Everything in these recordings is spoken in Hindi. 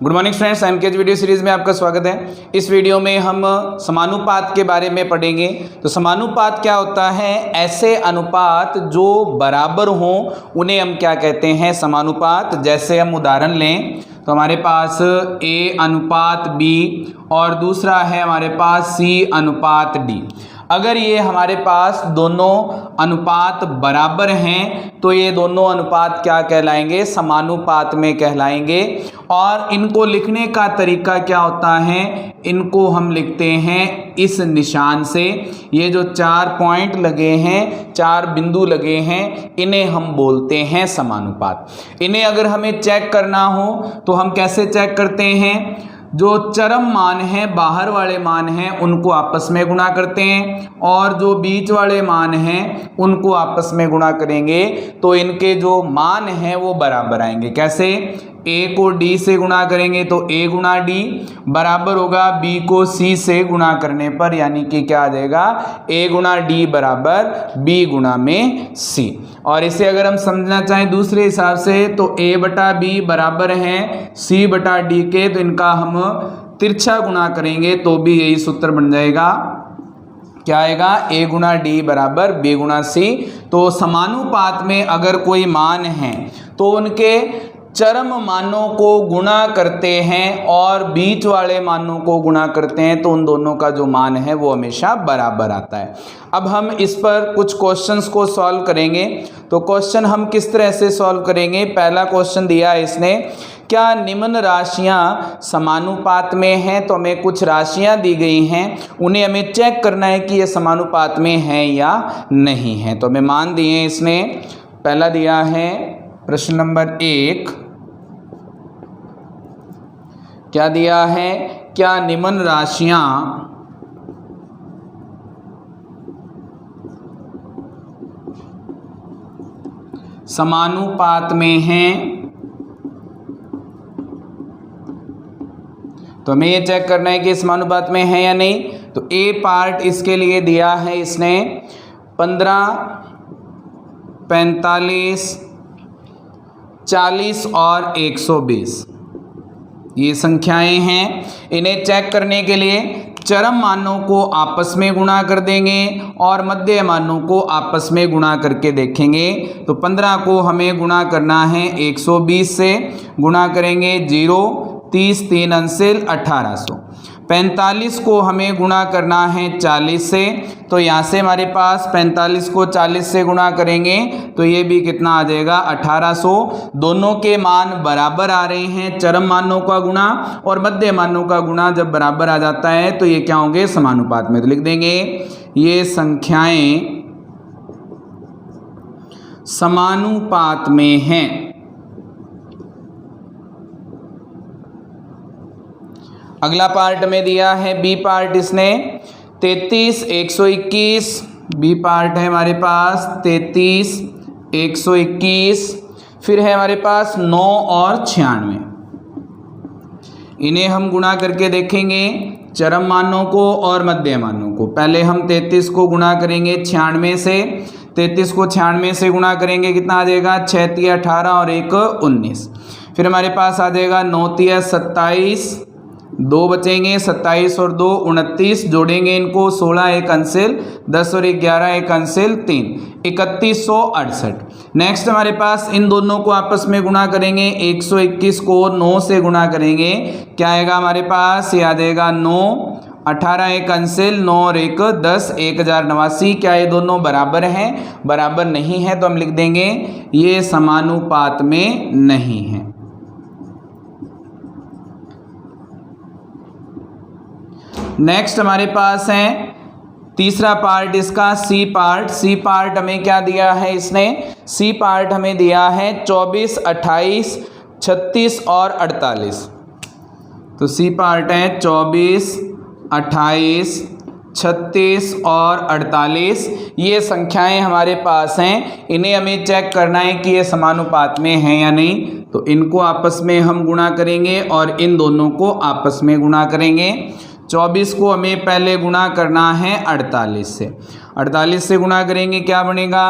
Good morning students, MKH video series में आपका स्वागत है। इस वीडियो में हम समानुपात के बारे में पढ़ेंगे। तो समानुपात क्या होता है? ऐसे अनुपात जो बराबर हों उन्हें हम क्या कहते हैं? समानुपात। जैसे हम उदाहरण लें तो हमारे पास A अनुपात B और दूसरा है हमारे पास C अनुपात D। अगर ये हमारे पास दोनों अनुपात बराबर हैं तो ये दोनों अनुपात क्या कहलाएंगे? समानुपात में कहलाएंगे। और इनको लिखने का तरीका क्या होता है? इनको हम लिखते हैं इस निशान से। ये जो 4 पॉइंट लगे हैं, 4 बिंदु लगे हैं, इन्हें हम बोलते हैं समानुपात। इन्हें अगर हमें चेक करना हो तो हम कैसे चेक करते हैं? जो चरम मान हैं, बाहर वाले मान हैं, उनको आपस में गुणा करते हैं और जो बीच वाले मान हैं उनको आपस में गुणा करेंगे तो इनके जो मान हैं वो बराबर आएंगे। कैसे? A को D से गुणा करेंगे तो A गुणा D बराबर होगा B को C से गुणा करने पर, यानी कि क्या आ जाएगा? A गुणा D बराबर B गुणा में C। और इसे अगर हम समझना चाहें दूसरे हिसाब से तो A बटा B बराबर है C बटा D के, तो इनका हम तिरछा गुणा करेंगे तो भी यही सूत्र बन जाएगा। क्या आएगा? A गुणा D बराबर B गुणा C। तो समानुपात में अगर कोई मान है तो उनके चरम मानों को गुणा करते हैं और बीच वाले मानों को गुणा करते हैं तो उन दोनों का जो मान है वो हमेशा बराबर आता है। अब हम इस पर कुछ क्वेश्चंस को सॉल्व करेंगे। तो क्वेश्चन हम किस तरह से सॉल्व करेंगे? पहला क्वेश्चन दिया है इसने, क्या निम्न राशियां समानुपात में हैं? तो हमें कुछ राशियां दी गई हैं, उन्हें हमें चेक करना है कि ये समानुपात में हैं या नहीं है। तो हमें मान दिए इसने। पहला दिया है प्रश्न नंबर 1, क्या दिया है? क्या निम्न राशियां समानुपात में हैं? तो हमें ये चेक करना है कि समानुपात में है या नहीं। तो ए पार्ट इसके लिए दिया है इसने 15, 45, 40 और 120। ये संख्याएं हैं। इन्हें चेक करने के लिए चरम मानों को आपस में गुणा कर देंगे और मध्य मानों को आपस में गुणा करके देखेंगे। तो 15 को हमें गुणा करना है 120 से, गुणा करेंगे 0, 30 3 अंसिल 1800। 45 को हमें गुणा करना है 40 से, तो यहाँ से हमारे पास 45 को 40 से गुणा करेंगे तो ये भी कितना आ जाएगा? 1800। दोनों के मान बराबर आ रहे हैं, चरम मानों का गुणा और मध्य मानों का गुणा जब बराबर आ जाता है तो ये क्या होंगे? समानुपात में। तो लिख देंगे ये संख्याएं समानुपात में हैं। अगला पार्ट में दिया है बी पार्ट इसने 33, 121। बी पार्ट है हमारे पास 33, 121। फिर है हमारे पास 9 और 96। इन्हें हम गुणा करके देखेंगे चरम मानों को और मध्य मानों को। पहले हम 33 को गुणा करेंगे 96 से। 33 को 96 से गुणा करेंगे, कितना आ जाएगा? 6 3 18 और 1 19। फिर हमारे पास आ जाएगा 9 3 27, 2 बचेंगे, 27 और 2 29, जोड़ेंगे इनको 16 1 अंसिल 10 और 11 1 अंसिल 3, 3168। नेक्स्ट हमारे पास इन दोनों को आपस में गुणा करेंगे। 121 को 9 से गुणा करेंगे, क्या आएगा हमारे पास? ये आ जाएगा 9, 18 1 अंसिल 9 और 1 10, 1089। क्या ये दोनों बराबर हैं? बराबर नहीं है, तो हम लिख देंगे ये समानुपात में नहीं है। नेक्स्ट हमारे पास है तीसरा पार्ट इसका सी पार्ट। सी पार्ट हमें क्या दिया है इसने? सी पार्ट हमें दिया है 24, 28, 36 और 48। तो सी पार्ट है 24, 28, 36 और 48। ये संख्याएं हमारे पास हैं। इन्हें हमें चेक करना है कि ये समानुपात में हैं या नहीं। तो इनको आपस में हम गुणा करेंगे और इन दोनों को आपस में गुणा करेंगे। 24 को हमें पहले गुणा करना है 48 से। 48 से गुणा करेंगे, क्या बनेगा?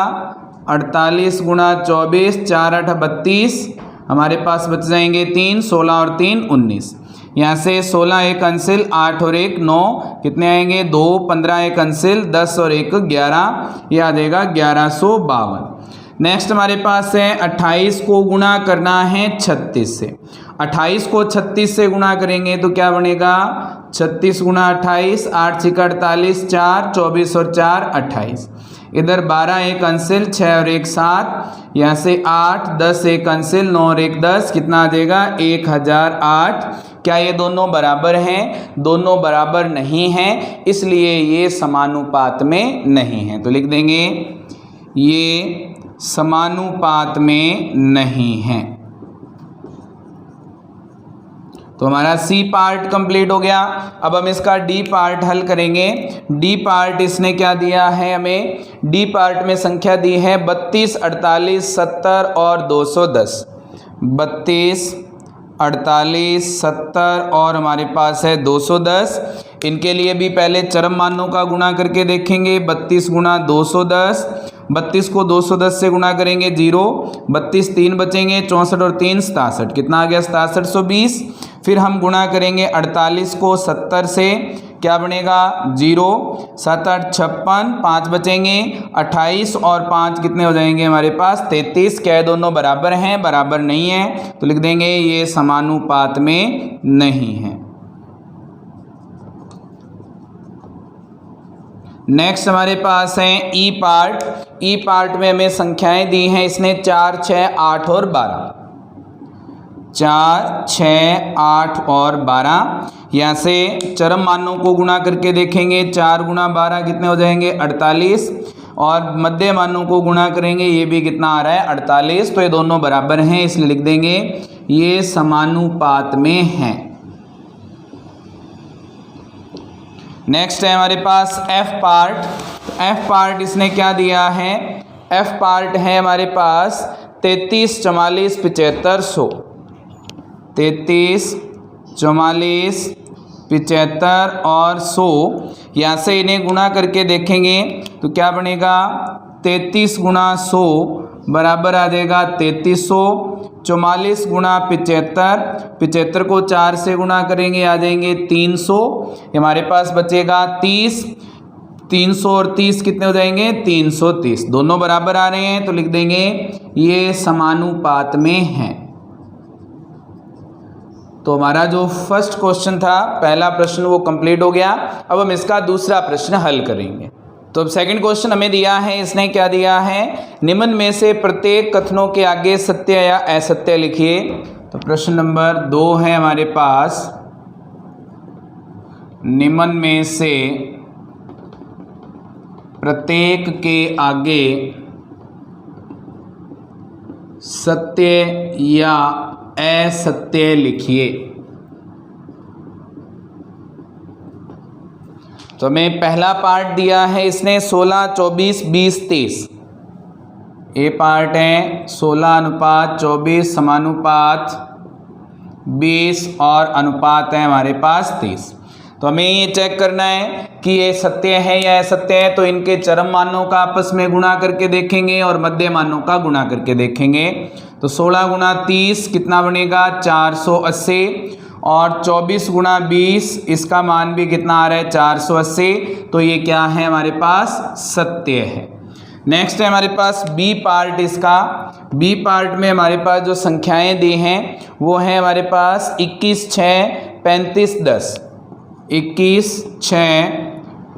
48 गुणा 24, 4 8 32, हमारे पास बच जाएंगे 3, 16 और 3 19। यहाँ से 16 एक अंसिल, 8 और 1 9, कितने आएंगे 2, 15 एक अंसिल, 10 और 1 11, यह आ जाएगा 1152। नेक्स्ट हमारे पास है 28 को गुणा करना है 36 से। 28 को 36 से गुणा करेंगे तो क्या बनेगा 36 गुणा 28, 8 छिका 48, 4 24 और 4 28। इधर 12 एक अंसिल, 6 और 1 7, यहाँ से 8 10 एक अंसिल, 9 और 1 10, कितना आ जाएगा 1008। क्या ये दोनों बराबर हैं? दोनों बराबर नहीं हैं, इसलिए ये समानुपात में नहीं है। तो लिख देंगे ये समानुपात में नहीं है। तो हमारा सी पार्ट कंप्लीट हो गया। अब हम इसका डी पार्ट हल करेंगे। डी पार्ट इसने क्या दिया है हमें? डी पार्ट में संख्या दी है 32, 48, 70 और 210। 32, 48, 70 और हमारे पास है 210। इनके लिए भी पहले चरम मानों का गुणा करके देखेंगे। 32 गुणा 210, 32 को 210 से गुणा करेंगे 0, 32 3 बचेंगे, 64 और 3 67, कितना आ गया 6720। फिर हम गुणा करेंगे 48 को 70 से, क्या बनेगा 0, 7 8 56, 5 बचेंगे, 28 और 5 कितने हो जाएंगे हमारे पास 33। क्या है दोनों बराबर हैं? बराबर नहीं है, तो लिख देंगे ये समानुपात में नहीं है। नेक्स्ट हमारे पास है ई पार्ट। ई पार्ट में हमें संख्याएं दी हैं इसने 4, 6, 8 और 12। 4, 6, 8 और 12। यहाँ से चरम मानों को गुणा करके देखेंगे। 4 गुणा 12 कितने हो जाएंगे 48, और मध्य मानों को गुणा करेंगे, ये भी कितना आ रहा है 48। तो ये दोनों बराबर हैं, इसलिए लिख देंगे ये समानुपात में हैं। नेक्स्ट है हमारे पास एफ पार्ट। एफ पार्ट इसने क्या दिया है? एफ पार्ट है हमारे पास 33, 44, 75, 100। 33, 44, 75 और 100। यहाँ से इन्हें गुणा करके देखेंगे तो क्या बनेगा 33 गुणा 100 बराबर आ जाएगा 3300। 44 गुणा 75, 75 को 4 से गुणा करेंगे आ जाएंगे 300। हमारे पास बचेगा 30, 300 और 30 कितने हो जाएंगे 330। दोनों बराबर आ रहे हैं, तो लिख देंगे ये समानुपात में हैं। तो हमारा जो फर्स्ट क्वेश्चन था, पहला प्रश्न, वो कंप्लीट हो गया। अब हम इसका दूसरा प्रश्न हल करेंगे। तो अब सेकंड क्वेश्चन हमें दिया है, इसने क्या दिया है? निम्न में से प्रत्येक कथनों के आगे सत्य या असत्य लिखिए। तो प्रश्न नंबर 2 है हमारे पास, निम्न में से प्रत्येक के आगे सत्य या असत्य लिखिए। तो हमें पहला पार्ट दिया है इसने 16, 24, 20, 23। ए पार्ट है 16 अनुपात 24 समानुपात 20 और अनुपात है हमारे पास 30। तो हमें ये चेक करना है कि ये सत्य है या असत्य है। तो इनके चरम मानों का आपस में गुणा करके देखेंगे और मध्य मानों का गुणा करके देखेंगे। तो 16 गुणा 30 कितना बनेगा 480, और 24 गुणा 20 इसका मान भी कितना आ रहा है 480। तो ये क्या है हमारे पास सत्य है। नेक्स्ट है हमारे पास बी पार्ट इसका। बी पार्ट में हमारे पास जो संख्याएं दी हैं वो है हमारे पास 21, 6, 35, 10। 21, 6,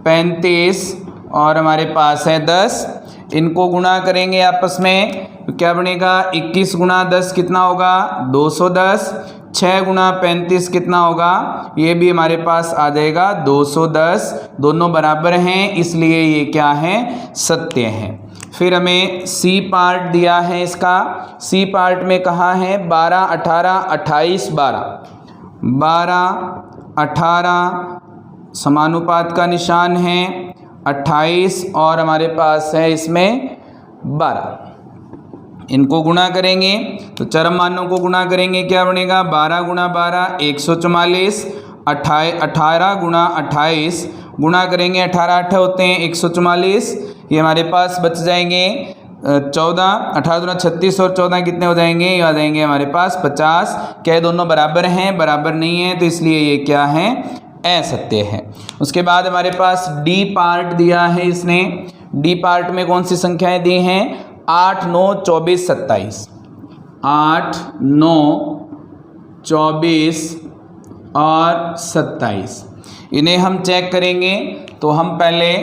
35 और हमारे पास है 10। इनको गुणा करेंगे आपस में तो क्या बनेगा 21 गुणा 10 कितना होगा 210। 6 गुणा 35 कितना होगा, ये भी हमारे पास आ जाएगा 210। दोनों बराबर हैं, इसलिए ये क्या है सत्य है। फिर हमें सी पार्ट दिया है इसका। सी पार्ट में कहा है 12, 18, 28, 12। 12, 18 समानुपात का निशान है, 28 और हमारे पास है इसमें 12। इनको गुणा करेंगे तो चरम मानों को गुणा करेंगे, क्या बनेगा 12 गुणा 12 144। 18 गुणा 28 गुणा करेंगे 18 8 होते हैं 144। ये हमारे पास बच जाएंगे 14, 18 दूना 36 और 14 कितने हो जाएंगे, ये आ जाएंगे हमारे पास 50। क्या दोनों बराबर हैं, बराबर नहीं है, तो इसलिए ये क्या है, असत्य है। उसके बाद हमारे पास डी पार्ट दिया है इसने। डी पार्ट में कौन सी संख्याएं दी हैं, 8, 9, 24, 27। 8, 9, 24 और 27 इन्हें हम चेक करेंगे। तो हम पहले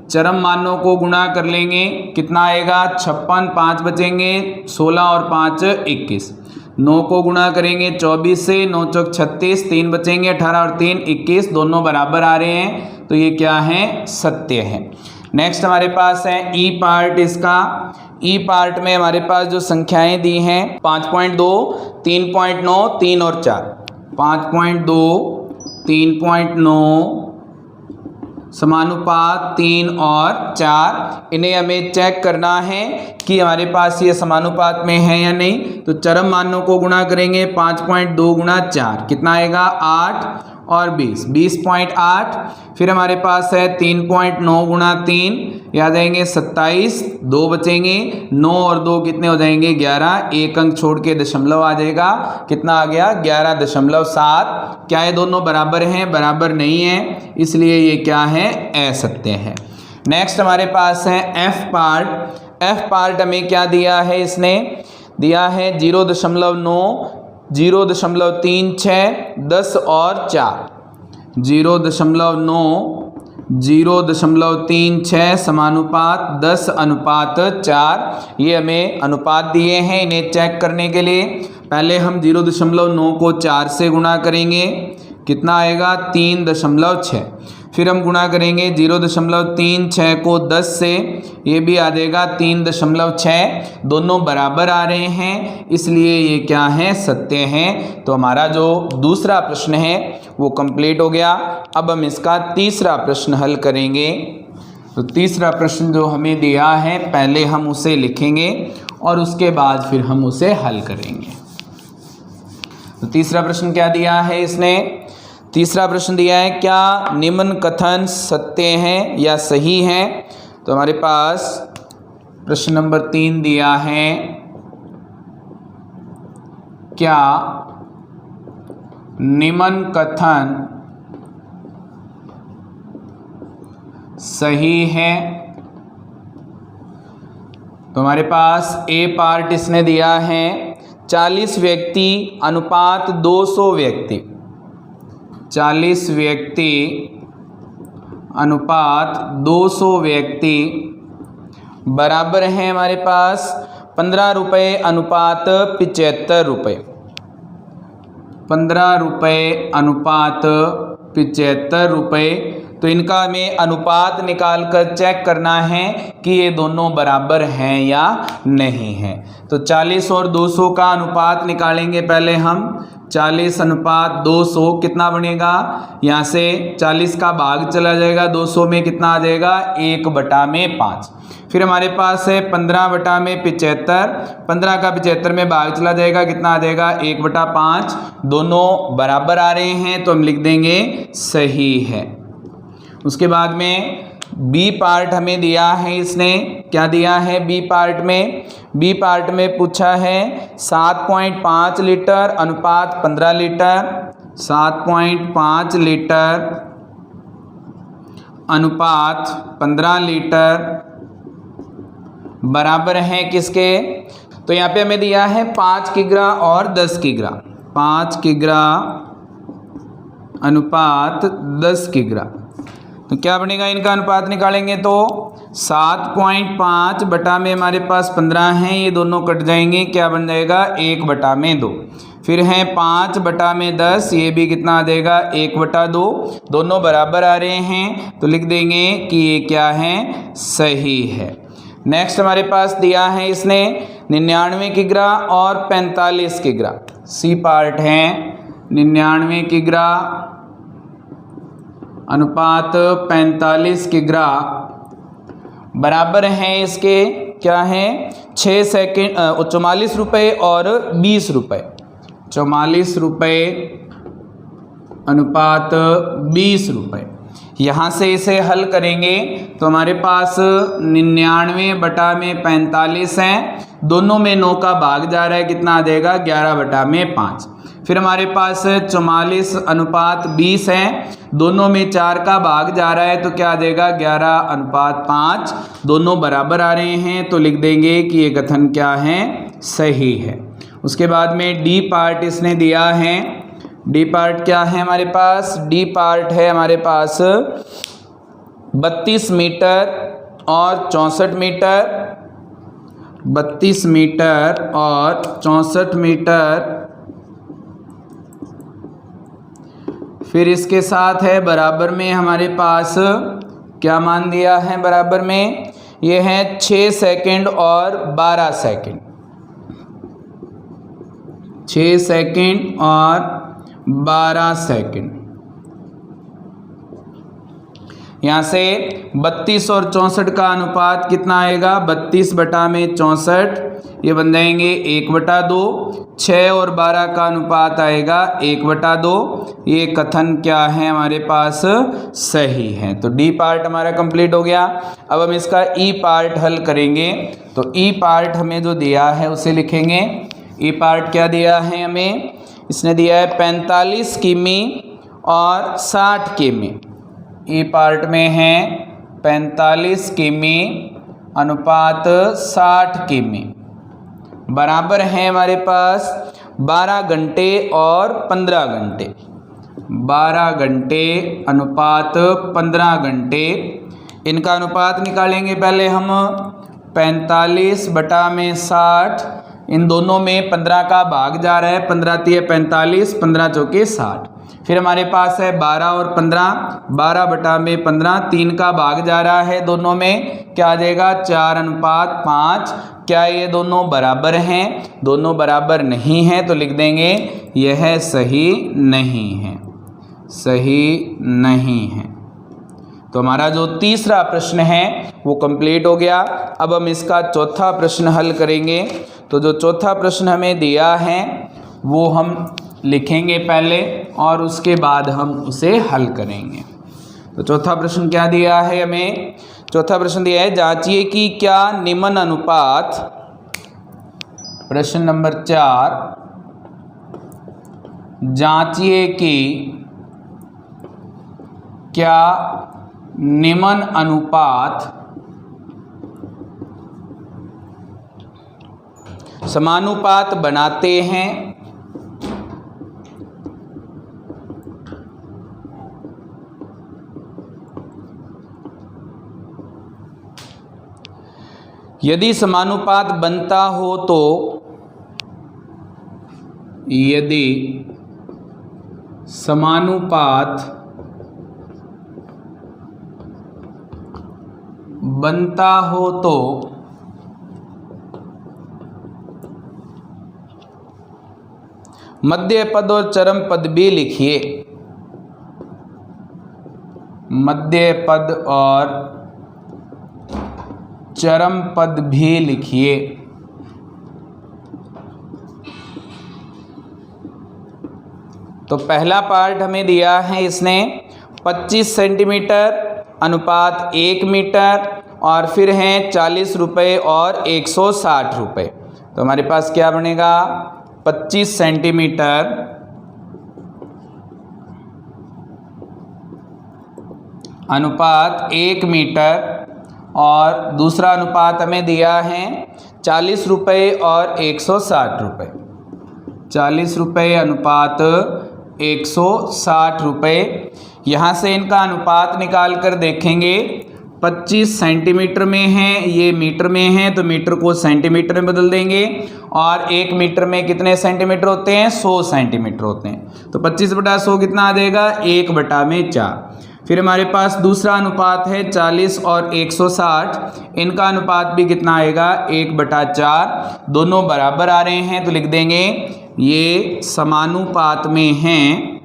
चरम मानों को गुणा कर लेंगे, कितना आएगा, 56, 5 बचेंगे, 16 और 5 21। 9 को गुणा करेंगे 24 से, 9 चौक 36, 3 बचेंगे, 18 और 3 21, दोनों बराबर आ रहे हैं, तो ये क्या है, सत्य है। नेक्स्ट हमारे पास है ई पार्ट इसका। ई पार्ट में हमारे पास जो संख्याएं दी हैं 5.2, 3.9, 3 और 4। 5.2, 3.9 समानुपात 3 और 4, इन्हें हमें चेक करना है कि हमारे पास ये समानुपात में है या नहीं। तो चरम मानों को गुणा करेंगे, 5.2 गुणा 4 कितना आएगा, 8 और 20, 20.8। फिर हमारे पास है 3.9 गुणा 3, याद आएंगे 27, 2 बचेंगे, 9 और 2 कितने हो जाएंगे, 11, एक अंक छोड़ के दशमलव आ जाएगा, कितना आ गया, 11.7। क्या ये दोनों बराबर हैं, बराबर नहीं है, इसलिए ये क्या है, असत्य है। नेक्स्ट हमारे पास है एफ पार्ट। एफ पार्ट हमें क्या दिया है, इसने दिया है 0.9, 0.36, 10 और 4। 0.9, 0.36 समानुपात 10 अनुपात 4, ये हमें अनुपात दिए हैं। इन्हें चेक करने के लिए पहले हम 0.9 को 4 से गुणा करेंगे, कितना आएगा, 3.6। फिर हम गुणा करेंगे 0.36 को 10 से, ये भी आ जाएगा 3.6, दोनों बराबर आ रहे हैं, इसलिए ये क्या है, सत्य है। तो हमारा जो दूसरा प्रश्न है वो कंप्लीट हो गया। अब हम इसका तीसरा प्रश्न हल करेंगे। तो तीसरा प्रश्न जो हमें दिया है, पहले हम उसे लिखेंगे और उसके बाद फिर हम उसे हल करेंगे। तो तीसरा प्रश्न क्या दिया है इसने, तीसरा प्रश्न दिया है, क्या निम्न कथन सत्य हैं या सही हैं। तो हमारे पास प्रश्न नंबर 3 दिया है, क्या निम्न कथन सही है। तो हमारे पास ए पार्ट इसने दिया है, 40 व्यक्ति अनुपात 200 व्यक्ति, 40 व्यक्ति अनुपात 200 व्यक्ति बराबर हैं हमारे पास 15 रुपये अनुपात 75 रुपये, 15 रुपये अनुपात 75 रुपये। तो इनका हमें अनुपात निकाल कर चेक करना है कि ये दोनों बराबर हैं या नहीं हैं। तो 40 और 200 का अनुपात निकालेंगे पहले हम। 40 अनुपात 200 कितना बनेगा, यहाँ से 40 का भाग चला जाएगा, 200 में कितना आ जाएगा, 1/5। फिर हमारे पास है 15/75, 15 का 75 में भाग चला जाएगा, कितना आ जाएगा, 1/5। दोनों बराबर आ रहे हैं तो हम लिख देंगे सही है। उसके बाद में बी पार्ट हमें दिया है, इसने क्या दिया है बी पार्ट में, बी पार्ट में पूछा है 7.5 लीटर अनुपात 15 लीटर, 7.5 लीटर अनुपात 15 लीटर बराबर है किसके। तो यहाँ पे हमें दिया है 5 किग्रा और 10 किग्रा, 5 किग्रा अनुपात 10 किग्रा। तो क्या बनेगा, इनका अनुपात निकालेंगे तो 7.5 बटा में हमारे पास 15 हैं, ये दोनों कट जाएंगे, क्या बन जाएगा 1/2। फिर है 5/10, ये भी कितना आ जाएगा 1/2, दोनों बराबर आ रहे हैं तो लिख देंगे कि ये क्या है, सही है। नेक्स्ट हमारे पास दिया है इसने 99 किग्रा और 45 किग्रा, सी पार्ट है 99 किग्रा अनुपात 45 किग्रा बराबर हैं इसके, क्या है 44 रुपये और 20 रुपये, 44 रुपये अनुपात 20 रुपये। यहाँ से इसे हल करेंगे तो हमारे पास 99/45 है, दोनों में 9 का भाग जा रहा है, कितना आ जाएगा 11/5। फिर हमारे पास 44:20 है, दोनों में 4 का भाग जा रहा है तो क्या आ जाएगा 11:5, दोनों बराबर आ रहे हैं तो लिख देंगे कि ये कथन क्या है, सही है। उसके बाद में डी पार्ट इसने दिया है। डी पार्ट क्या है हमारे पास, डी पार्ट है हमारे पास 32 मीटर और 64 मीटर, 32 मीटर और 64 मीटर। फिर इसके साथ है बराबर में हमारे पास क्या मान दिया है, बराबर में ये है 6 सेकंड और 12 सेकंड, 6 सेकंड और 12 सेकंड। यहाँ से 32 और 64 का अनुपात कितना आएगा, 32/64, ये बन जाएंगे 1/2। 6 और 12 का अनुपात आएगा 1/2। ये कथन क्या है हमारे पास, सही है। तो डी पार्ट हमारा कंप्लीट हो गया। अब हम इसका ई पार्ट हल करेंगे। तो ई पार्ट हमें जो दिया है उसे लिखेंगे। ई पार्ट क्या दिया है हमें, इसने दिया है 45 किमी और 60 किमी। ई पार्ट में है 45 किमी अनुपात 60 किमी, बराबर है हमारे पास 12 घंटे और 15 घंटे, 12 घंटे अनुपात 15 घंटे। इनका अनुपात निकालेंगे पहले हम। 45/60, इन दोनों में 15 का भाग जा रहा है, 15 × 45, 15 × 4 60। फिर हमारे पास है 12 और 15, 12/15, 3 का भाग जा रहा है दोनों में, क्या आ जाएगा 4:5। क्या ये दोनों बराबर हैं, दोनों बराबर नहीं हैं तो लिख देंगे यह सही नहीं है, सही नहीं है। तो हमारा जो तीसरा प्रश्न है वो कंप्लीट हो गया। अब हम इसका चौथा प्रश्न हल करेंगे। तो जो चौथा प्रश्न हमें दिया है वो हम लिखेंगे पहले और उसके बाद हम उसे हल करेंगे। तो चौथा प्रश्न क्या दिया है हमें, चौथा प्रश्न दिया है जांचिए कि क्या निम्न अनुपात, प्रश्न नंबर 4, जांचिए कि क्या निम्न अनुपात समानुपात बनाते हैं। यदि समानुपात बनता हो तो, यदि समानुपात बनता हो तो मध्य पद और चरम पद भी लिखिए। मध्य पद और चरम पद भी लिखिए। तो पहला पार्ट हमें दिया है इसने 25 सेंटीमीटर अनुपात 1 मीटर और फिर हैं 40 रुपये और 160 रुपये। तो हमारे पास क्या बनेगा 25 सेंटीमीटर अनुपात 1 मीटर और दूसरा अनुपात हमें दिया है 40 रुपये और 160 रुपये। 40 रुपये अनुपात 160 रुपये। यहाँ से इनका अनुपात निकाल कर देखेंगे। 25 सेंटीमीटर में है, ये मीटर में है तो मीटर को सेंटीमीटर में बदल देंगे और 1 मीटर में कितने सेंटीमीटर होते हैं 100 सेंटीमीटर होते हैं। तो 25/100 कितना आ जाएगा 1/4। फिर हमारे पास दूसरा अनुपात है 40 और 160, इनका अनुपात भी कितना आएगा 1/4। दोनों बराबर आ रहे हैं तो लिख देंगे ये समानुपात में हैं।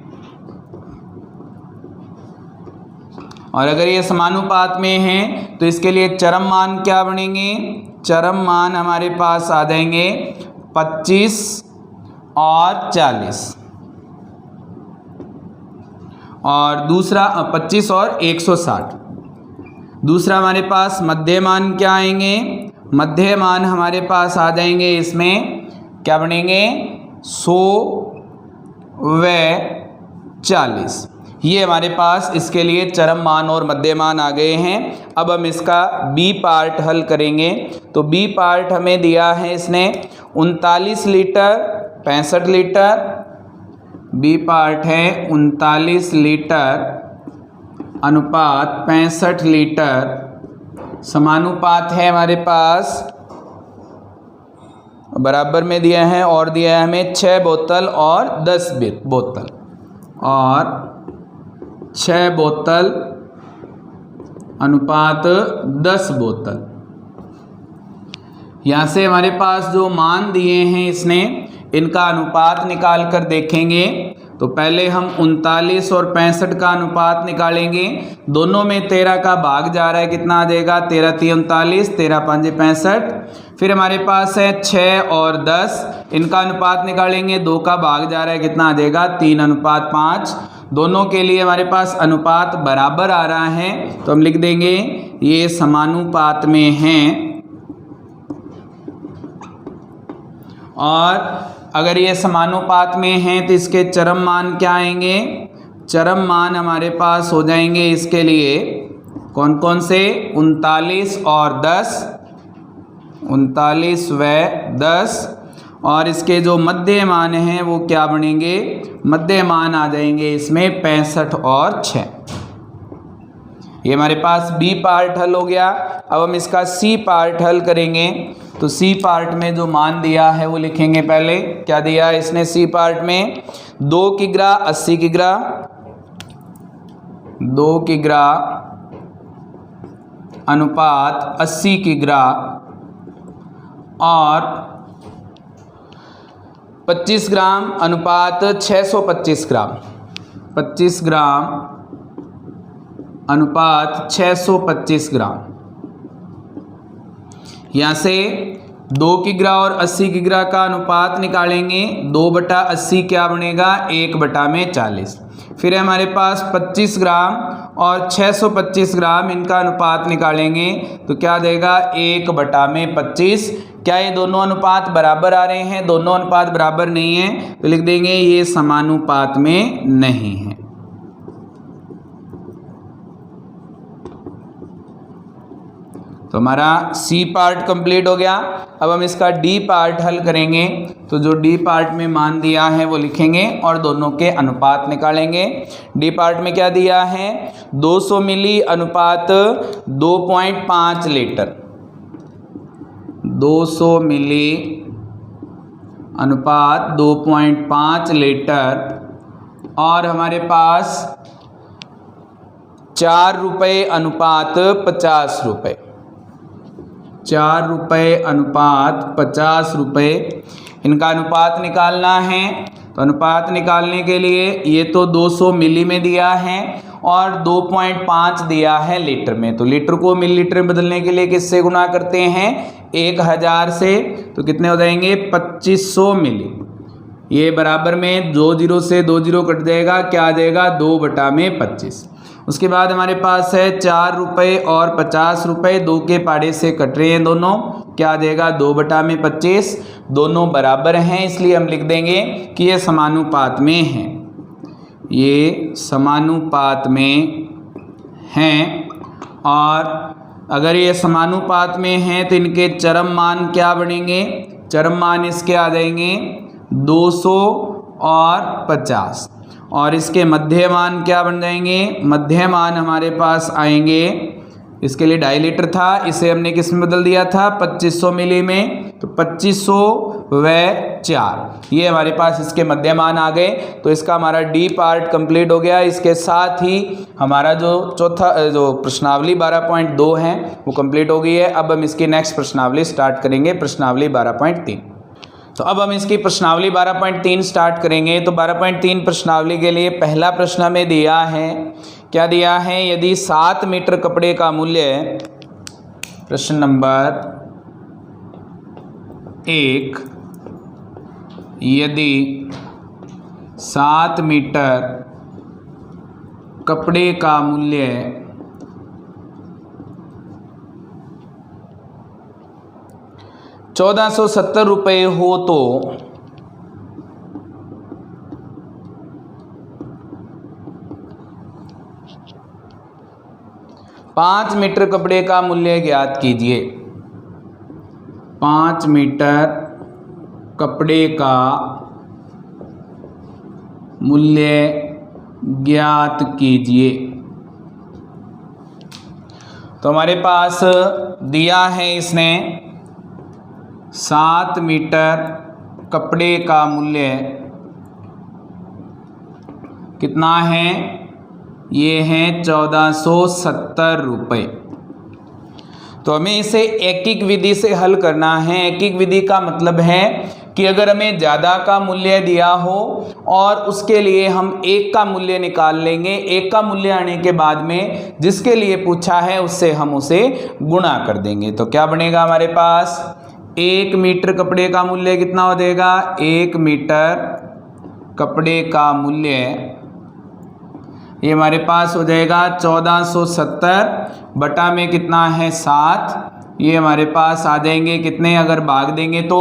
और अगर ये समानुपात में हैं तो इसके लिए चरम मान क्या बनेंगे, चरम मान हमारे पास आ जाएंगे 25 और 40। और दूसरा 25 और 160। दूसरा हमारे पास मध्यमान क्या आएंगे, मध्यमान हमारे पास आ जाएंगे, इसमें क्या बनेंगे 100 व 40। ये हमारे पास इसके लिए चरम मान और मध्यमान आ गए हैं। अब हम इसका बी पार्ट हल करेंगे। तो बी पार्ट हमें दिया है इसने 39 लीटर 65 लीटर, बी पार्ट है 39 लीटर अनुपात 65 लीटर, समानुपात है हमारे पास बराबर में दिया है और दिया है हमें 6 बोतल और 10 बोतल और 6 बोतल अनुपात 10 बोतल। यहाँ से हमारे पास जो मान दिए हैं इसने, इनका अनुपात निकाल कर देखेंगे। तो पहले हम 39 और 65 का अनुपात निकालेंगे। दोनों में 13 का भाग जा रहा है, कितना आ जाएगा 13 3 39, 13 5 65। फिर हमारे पास है 6 और 10, इनका अनुपात निकालेंगे। 2 का भाग जा रहा है, कितना आ जाएगा 3 अनुपात 5। दोनों के लिए हमारे पास अनुपात बराबर आ रहा है, तो हम लिख देंगे ये समानुपात में हैं। और अगर ये समानुपात में हैं तो इसके चरम मान क्या आएंगे, चरम मान हमारे पास हो जाएंगे इसके लिए कौन कौन से 39 और 10, 39 व 10। और इसके जो मध्य मान हैं वो क्या बनेंगे, मध्य मान आ जाएंगे इसमें 65 और 6। ये हमारे पास बी पार्ट हल हो गया। अब हम इसका सी पार्ट हल करेंगे। तो सी पार्ट में जो मान दिया है वो लिखेंगे। पहले क्या दिया है इसने सी पार्ट में, 2 किग्रा 80 किग्रा, 2 किग्रा अनुपात 80 किग्रा और 25 ग्राम अनुपात 625 ग्राम, 25 ग्राम अनुपात 625 ग्राम। यहाँ से 2 किग्रा और 80 किग्रा का अनुपात निकालेंगे। 2/80 क्या बनेगा 1/40। फिर हमारे पास 25 ग्राम और 625 ग्राम, इनका अनुपात निकालेंगे तो क्या देगा 1/25। क्या ये दोनों अनुपात बराबर आ रहे हैं, दोनों अनुपात बराबर नहीं है, तो लिख देंगे ये समानुपात में नहीं है। तो हमारा सी पार्ट कंप्लीट हो गया। अब हम इसका डी पार्ट हल करेंगे। तो जो डी पार्ट में मान दिया है वो लिखेंगे और दोनों के अनुपात निकालेंगे। डी पार्ट में क्या दिया है 200 मिली अनुपात 2.5 लीटर, 200 मिली अनुपात 2.5 लीटर। और हमारे पास 4 रुपये अनुपात 50 रुपये, 4 रुपये अनुपात 50 रुपये, इनका अनुपात निकालना है। तो अनुपात निकालने के लिए ये तो 200 मिली में दिया है और 2.5 दिया है लीटर में। तो लीटर को मिलीलीटर में बदलने के लिए किससे गुना करते हैं 1000 से, तो कितने हो जाएंगे 2500 मिली। ये बराबर में 2 जीरो से 2 जीरो कट जाएगा, क्या आ जाएगा 2/25। उसके बाद हमारे पास है 4 रुपये और 50 रुपये, 2 के पाड़े से कट रहे हैं दोनों, क्या आ जाएगा 2/25। दोनों बराबर हैं इसलिए हम लिख देंगे कि ये समानुपात में हैं, ये समानुपात में हैं। और अगर ये समानुपात में हैं तो इनके चरम मान क्या बनेंगे, चरम मान इसके आ जाएंगे 200 और 50। और इसके मध्य मान क्या बन जाएंगे, मध्य मान हमारे पास आएंगे, इसके लिए 2.5 लीटर था, इसे हमने किस में बदल दिया था 2500 मिली में, तो 2500 व 4, ये हमारे पास इसके मध्य मान आ गए। तो इसका हमारा डी पार्ट कंप्लीट हो गया। इसके साथ ही हमारा जो जो प्रश्नावली 12.2 है वो कंप्लीट हो गई है। अब हम इसकी नेक्स्ट प्रश्नावली स्टार्ट करेंगे, प्रश्नावली 12.3। तो अब हम इसकी प्रश्नावली 12.3 स्टार्ट करेंगे। तो 12.3 प्रश्नावली के लिए पहला प्रश्न हमें दिया है, क्या दिया है, यदि 7 मीटर कपड़े का मूल्य, प्रश्न नंबर 1, यदि 7 मीटर कपड़े का मूल्य 1470 रुपये हो तो पाँच मीटर कपड़े का मूल्य ज्ञात कीजिए। 5 मीटर कपड़े का मूल्य ज्ञात कीजिए। तो हमारे पास दिया है इसने 7 मीटर कपड़े का मूल्य कितना है, ये है 1470 रुपये। तो हमें इसे एक एक विधि से हल करना है। एक एक विधि का मतलब है कि अगर हमें ज़्यादा का मूल्य दिया हो और उसके लिए हम एक का मूल्य निकाल लेंगे, एक का मूल्य आने के बाद में जिसके लिए पूछा है उससे हम उसे गुणा कर देंगे। तो क्या बनेगा हमारे पास, 1 मीटर कपड़े का मूल्य कितना हो जाएगा, 1 मीटर कपड़े का मूल्य ये हमारे पास हो जाएगा 1470 बटा में कितना है 7, ये हमारे पास आ जाएंगे कितने, अगर भाग देंगे तो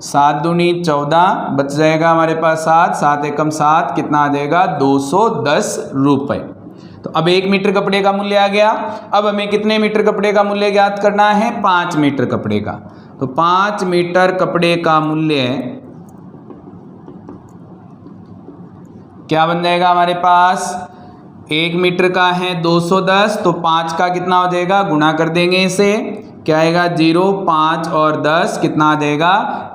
7 दूनी 14 बच जाएगा हमारे पास 7, 7 एकम 7 कितना आ जाएगा 210 रुपये। तो अब 1 मीटर कपड़े का मूल्य आ गया। अब हमें कितने मीटर कपड़े का मूल्य ज्ञात करना है, 5 मीटर कपड़े का। तो 5 मीटर कपड़े का मूल्य क्या बन जाएगा हमारे पास, 1 मीटर का है 210, तो 5 का कितना हो जाएगा, गुणा कर देंगे इसे, क्या आएगा 0, 5 और 10 कितना आ जाएगा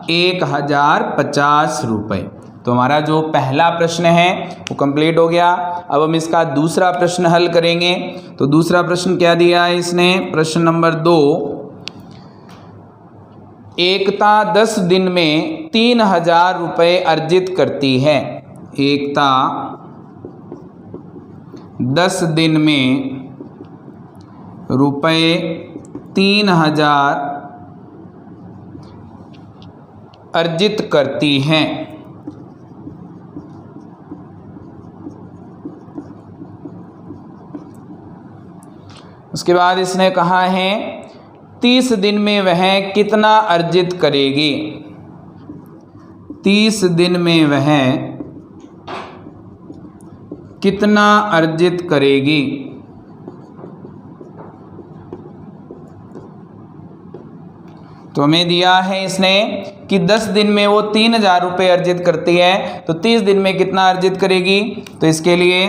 1050 रुपये। तो हमारा जो पहला प्रश्न है वो कंप्लीट हो गया। अब हम इसका दूसरा प्रश्न हल करेंगे। तो दूसरा प्रश्न क्या दिया है इसने, प्रश्न नंबर 2, एकता 10 दिन में 3000 रुपये अर्जित करती है। एकता 10 दिन में रुपये 3000 अर्जित करती हैं। उसके बाद इसने कहा है 30 दिन में वह कितना अर्जित करेगी। 30 दिन में वह कितना अर्जित करेगी। तो हमें दिया है इसने कि 10 दिन में वो 3000 रुपये अर्जित करती है, तो 30 दिन में कितना अर्जित करेगी। तो इसके लिए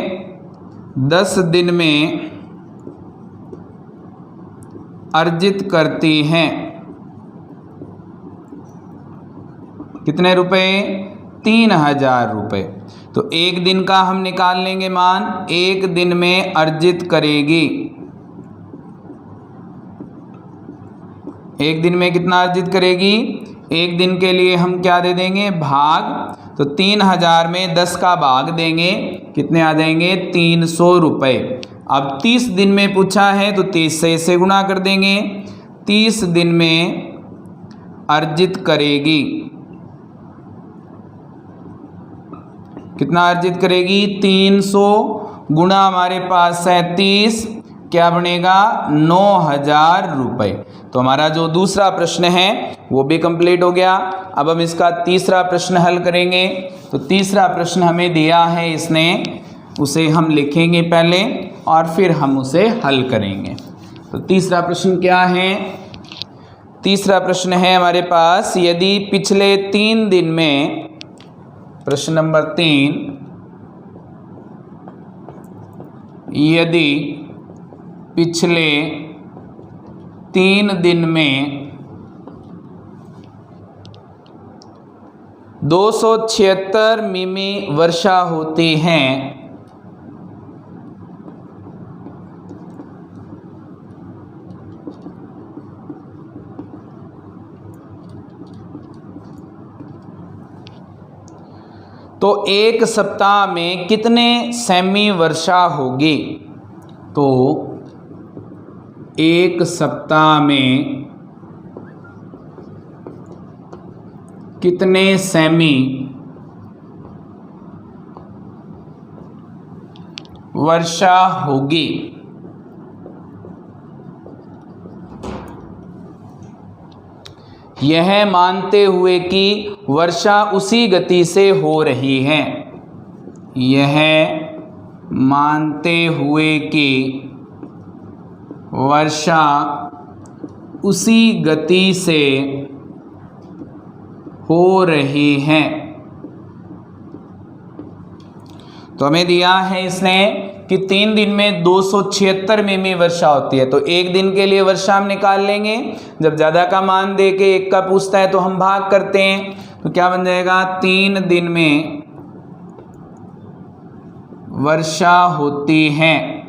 10 दिन में अर्जित करती हैं कितने रुपए, 3000 रुपये। तो 1 दिन का हम निकाल लेंगे मान, 1 दिन में अर्जित करेगी, 1 दिन में कितना अर्जित करेगी, 1 दिन के लिए हम क्या दे देंगे, भाग। तो 3000 में 10 का भाग देंगे, कितने आ जाएंगे 300 रुपये। अब 30 दिन में पूछा है तो 30 से इसे गुणा कर देंगे। 30 दिन में अर्जित करेगी, कितना अर्जित करेगी, 300 गुणा हमारे पास है 30, क्या बनेगा 9000 रुपये। तो हमारा जो दूसरा प्रश्न है वो भी कंप्लीट हो गया। अब हम इसका तीसरा प्रश्न हल करेंगे। तो तीसरा प्रश्न हमें दिया है इसने, उसे हम लिखेंगे पहले और फिर हम उसे हल करेंगे। तो तीसरा प्रश्न क्या है, तीसरा प्रश्न है हमारे पास, यदि पिछले 3 दिन में, प्रश्न नंबर 3, यदि पिछले 3 दिन में 276 मिमी वर्षा होती हैं, तो 1 सप्ताह में कितने सेमी वर्षा होगी। तो 1 सप्ताह में कितने सेमी वर्षा होगी। यह मानते हुए कि वर्षा उसी गति से हो रही है। यह मानते हुए कि वर्षा उसी गति से हो रही है। तो हमें दिया है इसने कि 3 दिन में 276 मिमी वर्षा होती है। तो एक दिन के लिए वर्षा हम निकाल लेंगे। जब ज़्यादा का मान दे के एक का पूछता है तो हम भाग करते हैं। तो क्या बन जाएगा, 3 दिन में वर्षा होती है।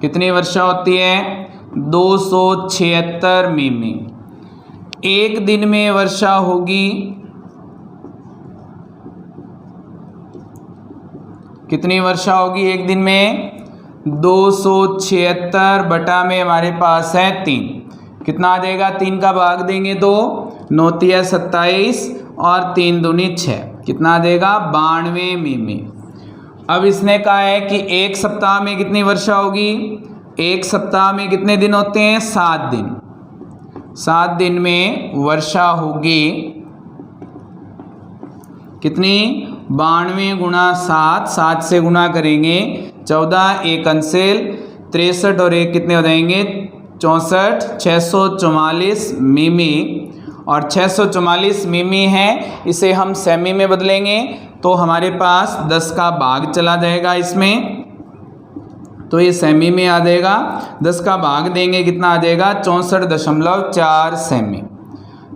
कितनी वर्षा होती है, 276 मिमी। एक दिन में वर्षा होगी, कितनी वर्षा होगी एक दिन में, 276 बटा में हमारे पास है 3। कितना आ जाएगा, 3 का भाग देंगे तो 9 तिया 27 और 3 दूनी 6, कितना आ जाएगा 92 मिमी। अब इसने कहा है कि एक सप्ताह में कितनी वर्षा होगी। एक सप्ताह में कितने दिन होते हैं, 7 दिन। 7 दिन में वर्षा होगी कितनी, 92 गुणा 7, 7 से गुणा करेंगे 14, 1 अंशेल 63 और 1 कितने हो जाएंगे 64, 644 मिमी। और 644 मिमी है, इसे हम सेमी में बदलेंगे तो हमारे पास 10 का भाग चला जाएगा इसमें, तो ये सेमी में आ जाएगा। 10 का भाग देंगे कितना आ जाएगा, 64.4 सेमी।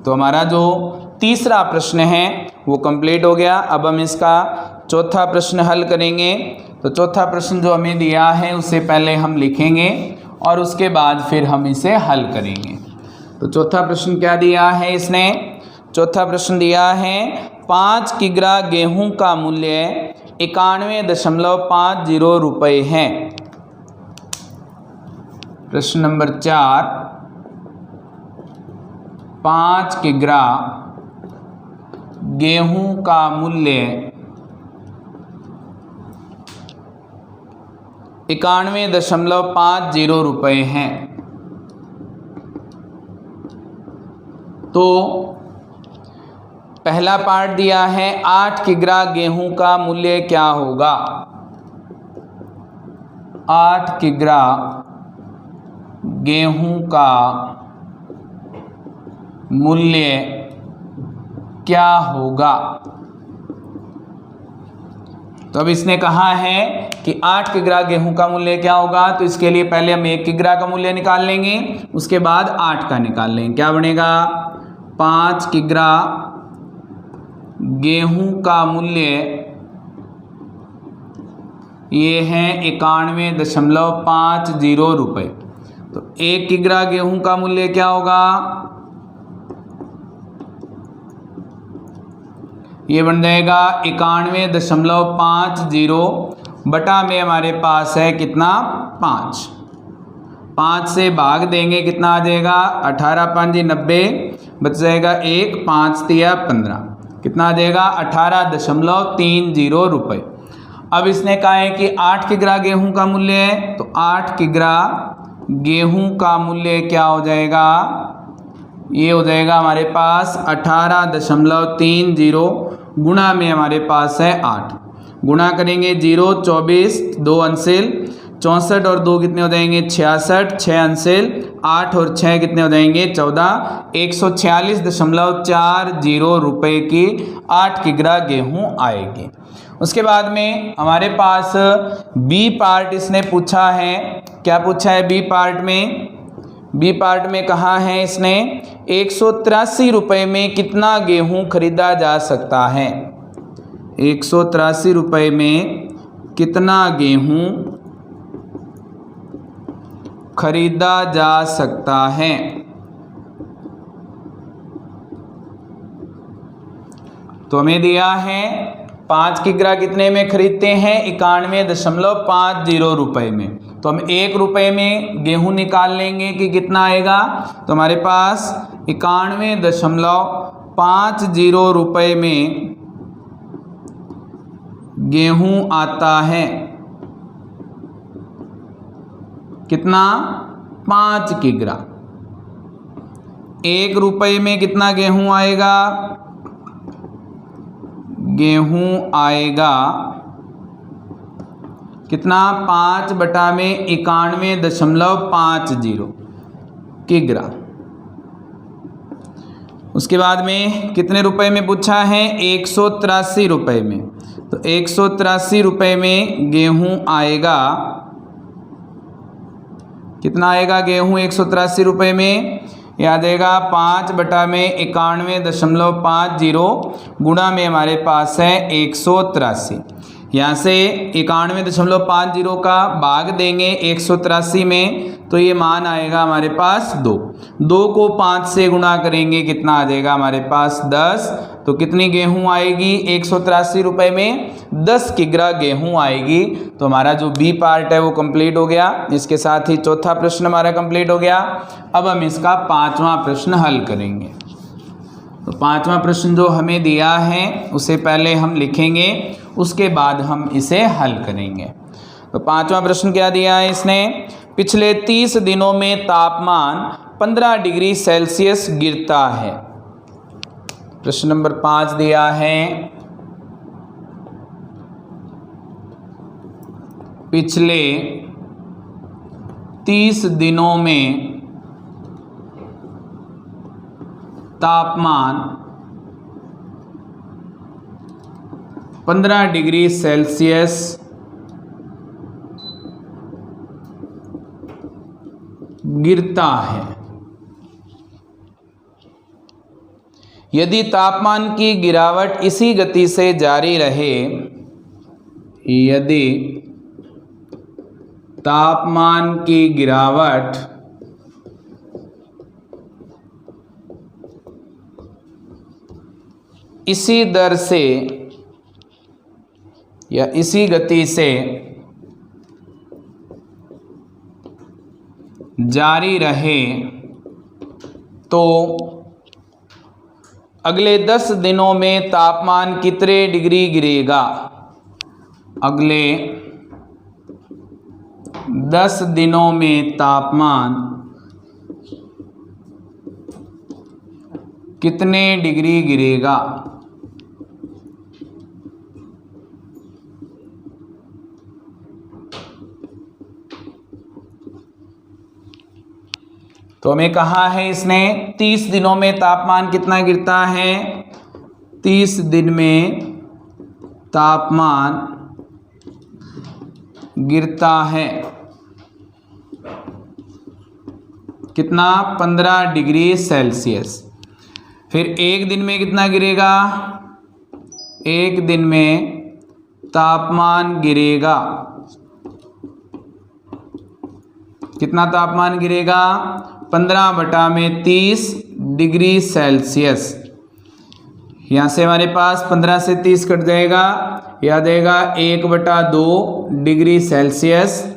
तो हमारा जो तीसरा प्रश्न है वो कंप्लीट हो गया। अब हम इसका चौथा प्रश्न हल करेंगे। तो चौथा प्रश्न जो हमें दिया है उसे पहले हम लिखेंगे और उसके बाद फिर हम इसे हल करेंगे। तो चौथा प्रश्न क्या दिया है इसने, चौथा प्रश्न दिया है 5 किग्रा गेहूं का मूल्य 91.50 रुपये है। प्रश्न नंबर 4, 5 किग्रा गेहूं का मूल्य 91.50 रुपये है। तो पहला पार्ट दिया है 8 किग्रा गेहूं का मूल्य क्या होगा। 8 किग्रा गेहूं का मूल्य क्या होगा। तो अब इसने कहा है कि 8 किग्रा गेहूं का मूल्य क्या होगा। तो इसके लिए पहले हम 1 किग्रा का मूल्य निकाल लेंगे, उसके बाद 8 का निकाल लेंगे। क्या बनेगा, 5 किग्रा गेहूं का मूल्य ये है 91.50 रुपये। तो 1 किग्रा गेहूं का मूल्य क्या होगा, ये बन जाएगा 91.50 बटा में हमारे पास है कितना 5। 5 से भाग देंगे कितना आ जाएगा, 18 5 90, बच जाएगा 1, 5 तिया 15, कितना आ जाएगा 18.30 रुपये। अब इसने कहा है कि 8 किग्रा गेहूं का मूल्य है, तो 8 किग्रा गेहूं का मूल्य क्या हो जाएगा, ये हो जाएगा हमारे पास 18.30 गुणा में हमारे पास है 8। गुणा करेंगे 0 24 2 अंशेल 64 और 2 कितने हो जाएंगे 66, 6 अंशेल 8 और 6 कितने हो जाएंगे 14, 146.40 रुपये की 8 किग्रा गेहूं आएगी। उसके बाद में हमारे पास बी पार्ट इसने पूछा है। क्या पूछा है बी पार्ट में, बी पार्ट में कहा है इसने 183 रुपये में कितना गेहूं खरीदा जा सकता है। 183 रुपये में कितना गेहूं खरीदा जा सकता है। तो हमें दिया है 5 किग्रा कितने में खरीदते हैं, 91.50 रुपये में। तो हम 1 रुपये में गेहूं निकाल लेंगे कि कितना आएगा, तो हमारे पास 91.50 रुपये में गेहूं आता है। कितना? 5 किग्रा। 1 रुपये में कितना गेहूं आएगा? गेहूं आएगा कितना? 5/91.50 किग्रा। उसके बाद में कितने रुपए में पूछा है? 183 रुपये में। तो 183 रुपये में गेहूं आएगा। कितना आएगा गेहूं 183 रुपये में? याद आएगा 5/91.50 गुणा में हमारे पास है 183। यहाँ से 91.50 का भाग देंगे 183 में, तो ये मान आएगा हमारे पास 2। 2 को 5 से गुणा करेंगे, कितना आ जाएगा हमारे पास? 10। तो कितनी गेहूं आएगी 183 रुपये में? 10 किग्रा गेहूं आएगी। तो हमारा जो बी पार्ट है वो कंप्लीट हो गया। इसके साथ ही चौथा प्रश्न हमारा कंप्लीट हो गया। अब हम इसका 5वां प्रश्न हल करेंगे। तो 5वां प्रश्न जो हमें दिया है उसे पहले हम लिखेंगे, उसके बाद हम इसे हल करेंगे। तो 5वां प्रश्न क्या दिया है इसने? पिछले 30 दिनों में तापमान 15 डिग्री सेल्सियस गिरता है। प्रश्न नंबर 5 दिया है, पिछले 30 दिनों में तापमान 15 डिग्री सेल्सियस गिरता है। यदि तापमान की गिरावट इसी गति से जारी रहे, यदि तापमान की गिरावट इसी दर से या इसी गति से जारी रहे, तो अगले 10 दिनों में तापमान कितने डिग्री गिरेगा? अगले 10 दिनों में तापमान कितने डिग्री गिरेगा? तो हमें कहा है इसने 30 दिनों में तापमान कितना गिरता है? 30 दिन में तापमान गिरता है कितना? 15 डिग्री सेल्सियस। फिर 1 दिन में कितना गिरेगा? 1 दिन में तापमान गिरेगा कितना? तापमान गिरेगा 15/30 डिग्री सेल्सियस। यहाँ से हमारे पास 15 से 30 कट जाएगा, याद आएगा 1/2 डिग्री सेल्सियस।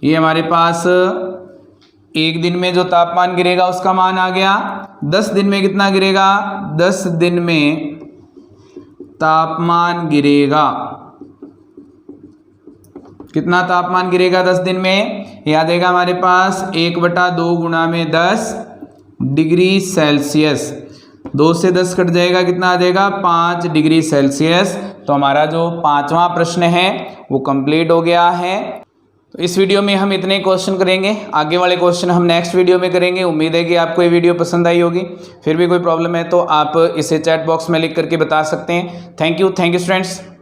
ये हमारे पास 1 दिन में जो तापमान गिरेगा उसका मान आ गया। 10 दिन में कितना गिरेगा? 10 दिन में तापमान गिरेगा कितना? तापमान गिरेगा 10 दिन में, याद आएगा हमारे पास 1/2 गुणा में 10 डिग्री सेल्सियस। 2 से 10 कट जाएगा, कितना आ जाएगा? 5 डिग्री सेल्सियस। तो हमारा जो 5वां प्रश्न है वो कंप्लीट हो गया है। तो इस वीडियो में हम इतने क्वेश्चन करेंगे, आगे वाले क्वेश्चन हम नेक्स्ट वीडियो में करेंगे। उम्मीद है कि आपको ये वीडियो पसंद आई होगी। फिर भी कोई प्रॉब्लम है तो आप इसे चैट बॉक्स में लिख करके बता सकते हैं। Thank you students.